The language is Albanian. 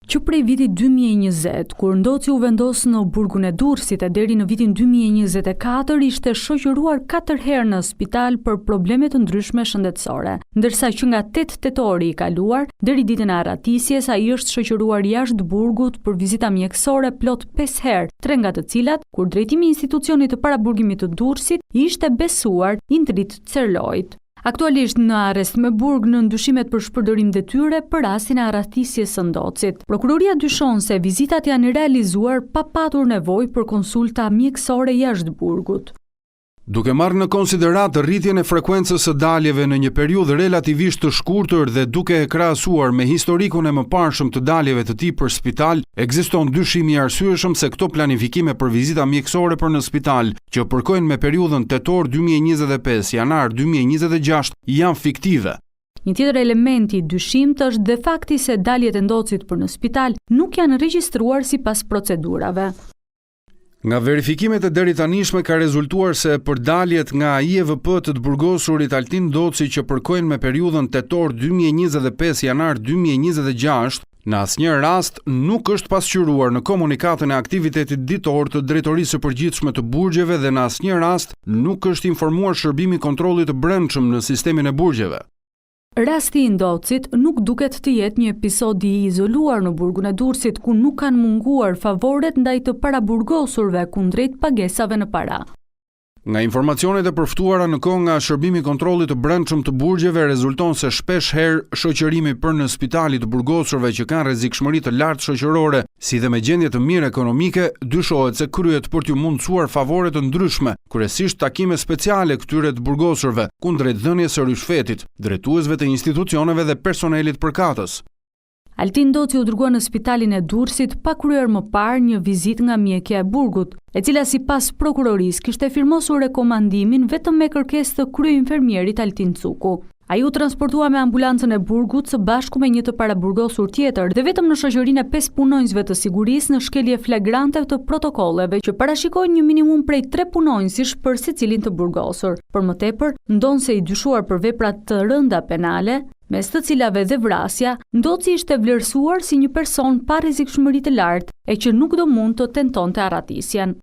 që prej vitit 2020, kur ndoci u vendos në burgun e Durrësit e deri në vitin 2024, ishte shoqëruar 4 herë në spital për probleme të ndryshme shëndetësore, ndërsa që nga 8 tetori i kaluar deri ditën e arratisjes ai është shoqëruar jashtë burgut për vizita mjekësore plot 5 herë, 3 nga të cilat kur drejtimi i institucionit të paraburgimit të Durrësit ishte besuar Indrit Cerlojt. Aktualisht në arrest me burg në ndyshimet për shpërdorim detyre për rastin e arratisjes së ndocit. Prokuroria dyshon se vizitat janë realizuar pa patur nevojë për konsulta mjekësore jashtë burgut. Duke marrë në konsiderat rritjen e frekuencës së daljeve në një periudhë relativisht të shkurtër dhe duke e krahasuar me historikun e mëparshëm të daljeve të tij për spital, ekziston dyshim i arsyeshëm se këto planifikime për vizita mjekësore për në spital, që përkojnë me periudhën tetor 2025 janar 2026, janë fiktive. Një tjetër element i dyshimit është dhe fakti se daljet e ndocit për në spital nuk janë regjistruar sipas procedurave. Nga verifikimet e deritanishme ka rezultuar se për daljet nga IEVP të burgosurit Altin Doci që përkojnë me periudhën tetor 2025 janar 2026, në asnjë rast nuk është pasqyruar në komunikatën e aktivitetit ditor të Drejtorisë së Përgjithshme të Burgjeve dhe në asnjë rast nuk është informuar shërbimi kontrollit të brendshëm në sistemin e burgjeve. Rasti i ndocit nuk duket të jetë një episod i izoluar në burgun e Durrësit ku nuk kanë munguar favoret ndaj të paraburgosurve kundrejt pagesave në para. Nga informacionet e përftuara në kohë nga shërbimi kontrollit të brendshëm të burgjeve rezulton se shpesh herë shoqërimi për në spitalit të burgosurve që kanë rrezikshmëri të lartë shoqërore, si dhe me gjendje të mirë ekonomike, dyshohet se kryet për t'u mundsuar favore të ndryshme, kryesisht takime speciale këtyre të burgosurve kundrejt dhënies së rishfetit, drejtuesve të institucioneve dhe personelit përkatës. Altin Doci u dërguar në spitalin e Durrësit pa kryer më parë një vizitë nga mjekja e burgut, e cila sipas prokurorisë kishte firmosur rekomandimin vetëm me kërkesë të kryeinfermierit Altin Cuku. Ai u transportua me ambulancën e burgut së bashku me një të paraburgosur tjetër dhe vetëm në shoqërinë e 5 punonjësve të sigurisë në shkelje flagrante të protokolleve që parashikojnë një minimum prej 3 punonjësish për secilin të burgosur. Për më tepër, ndonse i dyshuar për vepra të rënda penale, mes të cilave dhe vrasja, Ndoci ishte vlerësuar si një person pa rrezikshmëri të lartë e që nuk do mund të tentonte arratisjen.